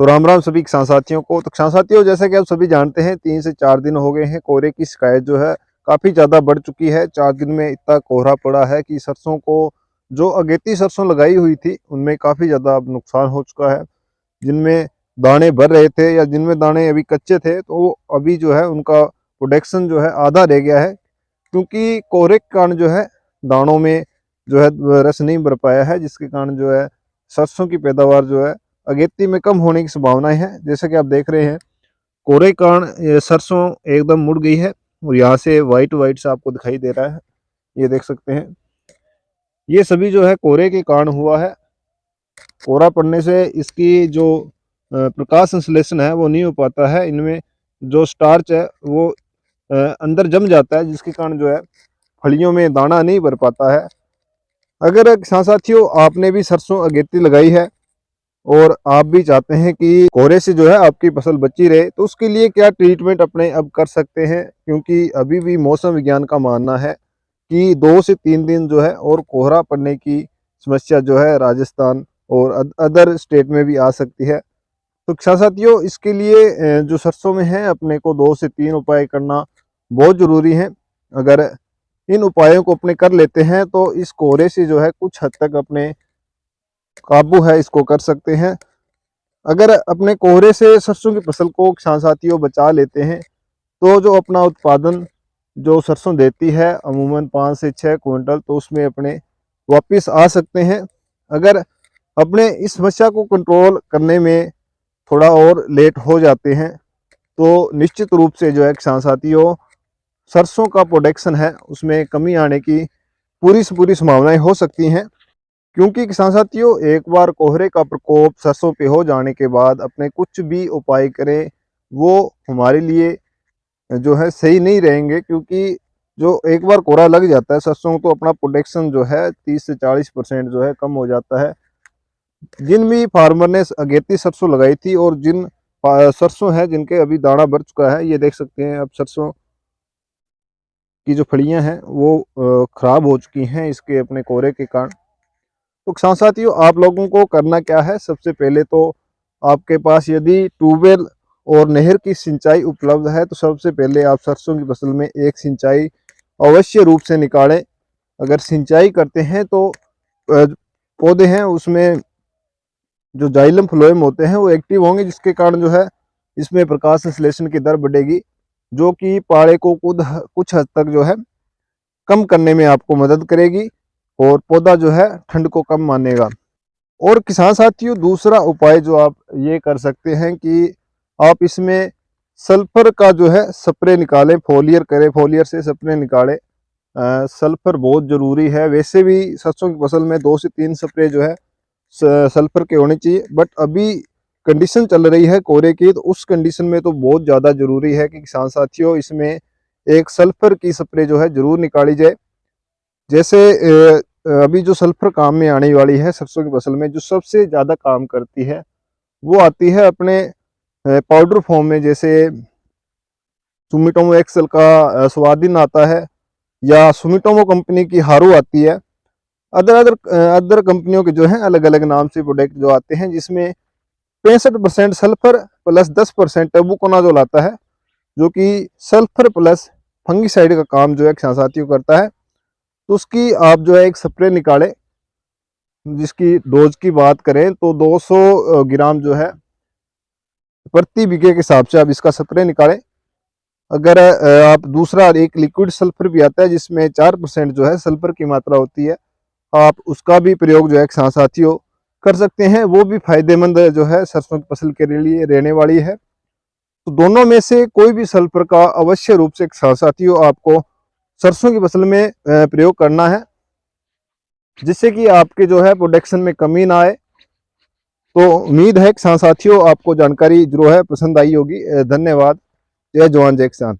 तो राम राम सभी किसान साथियों को। तो किसान साथियों, जैसा कि आप सभी जानते हैं, 3 से 4 दिन हो गए हैं कोहरे की शिकायत जो है काफ़ी ज़्यादा बढ़ चुकी है। 4 दिन में इतना कोहरा पड़ा है कि सरसों को, जो अगेती सरसों लगाई हुई थी, उनमें काफ़ी ज़्यादा अब नुकसान हो चुका है। जिनमें दाने भर रहे थे या जिनमें दाने अभी कच्चे थे, तो अभी जो है उनका प्रोडक्शन जो है आधा रह गया है, क्योंकि कोहरे के कारण जो है दानों में जो है रस नहीं भर पाया है, जिसके कारण जो है सरसों की पैदावार जो है अगेती में कम होने की संभावनाएं हैं। जैसे कि आप देख रहे हैं, कोहरे के कारण ये सरसों एकदम मुड़ गई है और यहाँ से वाइट वाइट सा आपको दिखाई दे रहा है, ये देख सकते हैं। ये सभी जो है कोहरे के कारण हुआ है। कोहरा पड़ने से इसकी जो प्रकाश संश्लेषण है वो नहीं हो पाता है। इनमें जो स्टार्च है वो अंदर जम जाता है, जिसके कारण जो है फलियों में दाना नहीं भर पाता है। अगर किसान साथियों, आपने भी सरसों अगेती लगाई है और आप भी चाहते हैं कि कोहरे से जो है आपकी फसल बची रहे, तो उसके लिए क्या ट्रीटमेंट अपने अब कर सकते हैं, क्योंकि अभी भी मौसम विज्ञान का मानना है कि 2 से 3 दिन जो है और कोहरा पड़ने की समस्या जो है राजस्थान और अदर स्टेट में भी आ सकती है। तो किसान साथियों, इसके लिए जो सरसों में है, अपने को 2 से 3 उपाय करना बहुत ज़रूरी है। अगर इन उपायों को अपने कर लेते हैं तो इस कोहरे से जो है कुछ हद तक अपने काबू है इसको कर सकते हैं। अगर अपने कोहरे से सरसों की फसल को किसान साथियों बचा लेते हैं, तो जो अपना उत्पादन जो सरसों देती है अमूमन 5 से 6 क्विंटल, तो उसमें अपने वापस आ सकते हैं। अगर अपने इस समस्या को कंट्रोल करने में थोड़ा और लेट हो जाते हैं, तो निश्चित रूप से जो है किसान साथियों, सरसों का प्रोडक्शन है उसमें कमी आने की पूरी से पूरी संभावनाएं हो सकती हैं। क्योंकि किसान साथियों, एक बार कोहरे का प्रकोप सरसों पे हो जाने के बाद अपने कुछ भी उपाय करें, वो हमारे लिए जो है सही नहीं रहेंगे। क्योंकि जो एक बार कोहरा लग जाता है सरसों, तो अपना प्रोडक्शन जो है 30 से 40% जो है कम हो जाता है। जिन भी फार्मर ने अगेती सरसों लगाई थी और जिन सरसों है जिनके अभी दाना भर चुका है, ये देख सकते हैं, अब सरसों की जो फलियां हैं वो खराब हो चुकी हैं इसके अपने कोहरे के कारण। तो किसान साथियों, आप लोगों को करना क्या है, सबसे पहले तो आपके पास यदि ट्यूबवेल और नहर की सिंचाई उपलब्ध है, तो सबसे पहले आप सरसों की फसल में एक सिंचाई अवश्य रूप से निकालें। अगर सिंचाई करते हैं तो पौधे हैं उसमें जो जाइलम फ्लोएम होते हैं वो एक्टिव होंगे, जिसके कारण जो है इसमें प्रकाश संश्लेषण की दर बढ़ेगी, जो कि पाड़े को कुछ हद तक जो है कम करने में आपको मदद करेगी और पौधा जो है ठंड को कम मानेगा। और किसान साथियों, दूसरा उपाय जो आप ये कर सकते हैं कि आप इसमें सल्फर का जो है स्प्रे निकालें, फोलियर करें, फोलियर से स्प्रे निकालें। सल्फर बहुत ज़रूरी है। वैसे भी सरसों की फसल में 2 से 3 स्प्रे जो है सल्फर के होने चाहिए, बट अभी कंडीशन चल रही है कोहरे की, तो उस कंडीशन में तो बहुत ज़्यादा ज़रूरी है कि किसान साथियों, इसमें एक सल्फर की स्प्रे जो है ज़रूर निकाली जाए। जैसे अभी जो सल्फर काम में आने वाली है सरसों की फसल में, जो सबसे ज़्यादा काम करती है वो आती है अपने पाउडर फॉर्म में। जैसे सुमिटोमो एक्सेल का स्वादिन आता है, या सुमिटोमो कंपनी की हारू आती है। अदर कंपनियों के जो है अलग अलग नाम से प्रोडक्ट जो आते हैं, जिसमें 65% सल्फर प्लस 10% टर्बुकोनाजोल आता है, जो कि सल्फर प्लस फंगिसाइड का काम जो है किसान साथियों करता है। तो उसकी आप जो है एक स्प्रे निकालें, जिसकी डोज की बात करें तो 200 ग्राम जो है प्रति बीघे के हिसाब से आप इसका स्प्रे निकालें। अगर आप दूसरा एक लिक्विड सल्फर भी आता है, जिसमें 4% जो है सल्फर की मात्रा होती है, आप उसका भी प्रयोग जो है किसान साथियों कर सकते हैं। वो भी फायदेमंद जो है सरसों की फसल के लिए रहने वाली है। तो दोनों में से कोई भी सल्फर का अवश्य रूप से किसान साथियों आपको सरसों की फसल में प्रयोग करना है, जिससे कि आपके जो है प्रोडक्शन में कमी ना आए। तो उम्मीद है किसान साथियों, आपको जानकारी जो है पसंद आई होगी। धन्यवाद। जय जवान जय किसान।